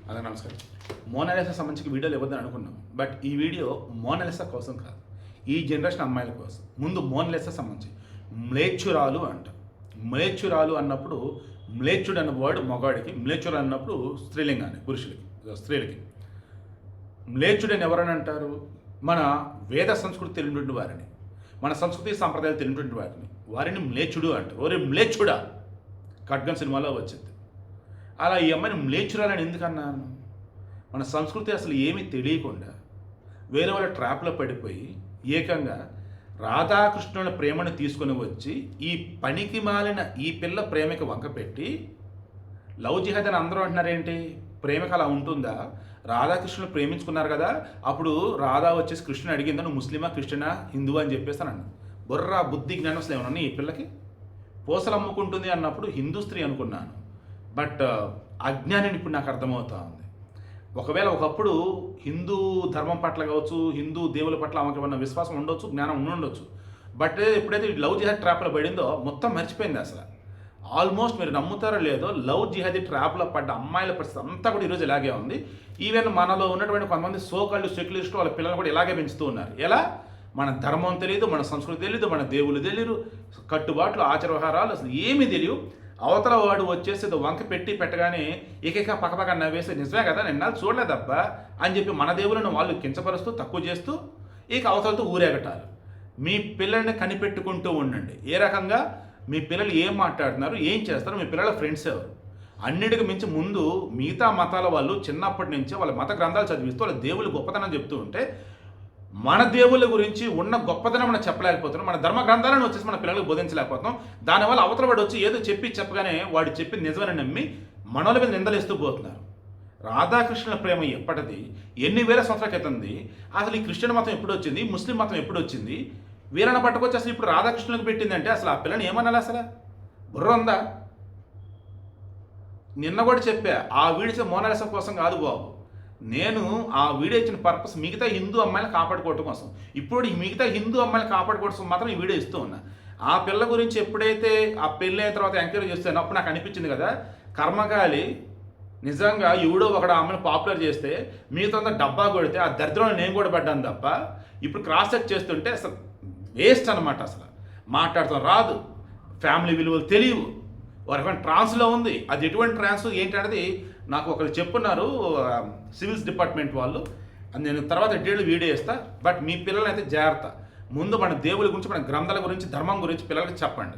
అదే నమస్కారం. మోనాలిసా సంబంధించిన వీడియోలు ఇవ్వద్దని అనుకున్నాం. బట్ ఈ వీడియో మోనాలిసా కోసం కాదు, ఈ జనరేషన్ అమ్మాయిల కోసం. ముందు మోనాలిసా సంబంధించి మ్లేచ్చురాలు అంట. మ్లేచ్చురాలు అన్నప్పుడు మ్లేచ్చుడు అన్న వర్డ్ మగాడికి, మ్లేచ్చుడు అన్నప్పుడు స్త్రీలింగాన్ని, పురుషులకి, స్త్రీలకి. మ్లేచ్చుడు అని ఎవరని అంటారు? మన వేద సంస్కృతి తెలియనటువంటి వారిని, మన సంస్కృతి సాంప్రదాయాలు తెలియనటువంటి వారిని మ్లేచ్చుడు అంటారు. ఓరే మ్లేచ్చుడా, ఖడ్గం సినిమాలో వచ్చింది. అలా ఈ అమ్మాయిని మ్లేచ్చురాలని ఎందుకు అన్నాను? మన సంస్కృతి అసలు ఏమీ తెలియకుండా వేరే వాళ్ళ ట్రాప్లో పడిపోయి ఏకంగా రాధాకృష్ణుల ప్రేమను తీసుకొని వచ్చి ఈ పనికి మాలిన ఈ పిల్ల ప్రేమకి వంక పెట్టి లవ్ జిహాద్ అని అందరూ అంటున్నారేంటి? ప్రేమకు అలా ఉంటుందా? రాధాకృష్ణులు ప్రేమించుకున్నారు కదా, అప్పుడు రాధా వచ్చేసి కృష్ణుని అడిగిందా నువ్వు ముస్లిమా, క్రిస్టియనా, హిందువా అని చెప్పేస్తానండి. బుర్ర బుద్ధి జ్ఞానం అసలు ఏమన్నా ఈ పిల్లకి? పూసలు అమ్ముకుంటుంది అన్నప్పుడు హిందూ స్త్రీ అనుకున్నాను. బట్ అజ్ఞానం ఇప్పుడు నాకు అర్థమవుతా ఉంది. ఒకవేళ ఒకప్పుడు హిందూ ధర్మం పట్ల కావచ్చు, హిందూ దేవుల పట్ల ఆమెకి ఏమన్నా విశ్వాసం ఉండొచ్చు, జ్ఞానం ఉండొచ్చు. బట్ ఎప్పుడైతే లవ్ జిహాద్ ట్రాప్లో పడిందో మొత్తం మర్చిపోయింది అసలు. ఆల్మోస్ట్ మీరు నమ్ముతారో లేదో, లవ్ జిహాదీ ట్రాప్లో పడ్డ అమ్మాయిల పరిస్థితి అంతా కూడా ఈరోజు ఇలాగే ఉంది. ఈవెన్ మనలో ఉన్నటువంటి కొంతమంది సోకాళ్ళు సెక్యులరిస్టు వాళ్ళ పిల్లలు కూడా ఇలాగే పెంచుతూ ఉన్నారు. ఎలా? మన ధర్మం తెలియదు, మన సంస్కృతి తెలియదు, మన దేవుళ్ళు తెలియదు, కట్టుబాట్లు, ఆచార వ్యవహారాలు అసలు ఏమీ తెలియదు. అవతల వాడు వచ్చేసి వంక పెట్టగానే ఏకైక పక్కపక్క నవ్వేసి నిజమే కదా నిన్న చూడలేదబ్బా అని చెప్పి మన దేవులను వాళ్ళు కించపరుస్తూ తక్కువ చేస్తూ ఇక అవతలతో ఊరేగటాలు. మీ పిల్లల్ని కనిపెట్టుకుంటూ ఉండండి. ఏ రకంగా మీ పిల్లలు ఏం మాట్లాడుతున్నారు, ఏం చేస్తారు, మీ పిల్లల ఫ్రెండ్స్ ఎవరు. అన్నిటికి మించి ముందు మిగతా మతాల వాళ్ళు చిన్నప్పటి నుంచే వాళ్ళ మత గ్రంథాలు చదివిస్తూ వాళ్ళ దేవుళ్ళు గొప్పతనం చెప్తూ ఉంటే మన దేవుళ్ళ గురించి ఉన్న గొప్పతనం మనం చెప్పలేకపోతున్నాం. మన ధర్మ గ్రంథాలను వచ్చేసి మన పిల్లలకు బోధించలేకపోతున్నాం. దానివల్ల అవతల వాడు వచ్చి ఏదో చెప్పగానే వాడు చెప్పి నిజమని నమ్మి మనోళ్ళ మీద నిందలేస్తూ పోతున్నారు. రాధాకృష్ణుల ప్రేమ ఎప్పటిది? ఎన్ని వేల సంవత్సరాల క్రితంది? అసలు ఈ క్రిస్టియన్ మతం ఎప్పుడు వచ్చింది? ముస్లిం మతం ఎప్పుడు వచ్చింది? వీరన్న పట్టుకొచ్చి అసలు ఇప్పుడు రాధాకృష్ణులకు పెట్టిందంటే అసలు ఆ పిల్లని ఏమనాలి? అసలు బుర్ర ఉందా? నిన్న కూడా చెప్పా, ఆ వీడియో మోనాలిసా కోసం కాదు బాబు. నేను ఆ వీడియో ఇచ్చిన పర్పస్ మిగతా హిందూ అమ్మాయిని కాపాడుకోవటం కోసం. ఇప్పుడు మిగతా హిందూ అమ్మాయిని కాపాడుకోవడం మాత్రం ఈ వీడియో ఇస్తూ ఉన్నా. ఆ పిల్ల గురించి ఎప్పుడైతే ఆ పెళ్ళి అయిన తర్వాత ఎంక్వైరీ చేస్తాను అప్పుడు నాకు అనిపించింది కదా, కర్మకాలి నిజంగా ఎవడో ఒకడు ఆమెను పాపులర్ చేస్తే మిగతా డబ్బా కొడితే ఆ దరిద్రంలో నేను కూడా పడ్డాను తప్ప ఇప్పుడు క్రాస్ చెక్ చేస్తుంటే అసలు వేస్ట్ అనమాట. అసలు మాట్లాడతాం రాదు, ఫ్యామిలీ విలువలు తెలియవు, ఒక ట్రాన్స్లో ఉంది. అది ఎటువంటి ట్రాన్స్ ఏంటనేది నాకు ఒకరు చెప్పున్నారు, సివిల్స్ డిపార్ట్మెంట్ వాళ్ళు. నేను తర్వాత డీటెయిల్ వీడియో ఇస్తా. బట్ మీ పిల్లలైతే జాగ్రత్త. ముందు మన దేవుడి గురించి, మన గ్రంథాల గురించి, ధర్మం గురించి పిల్లలకి చెప్పండి.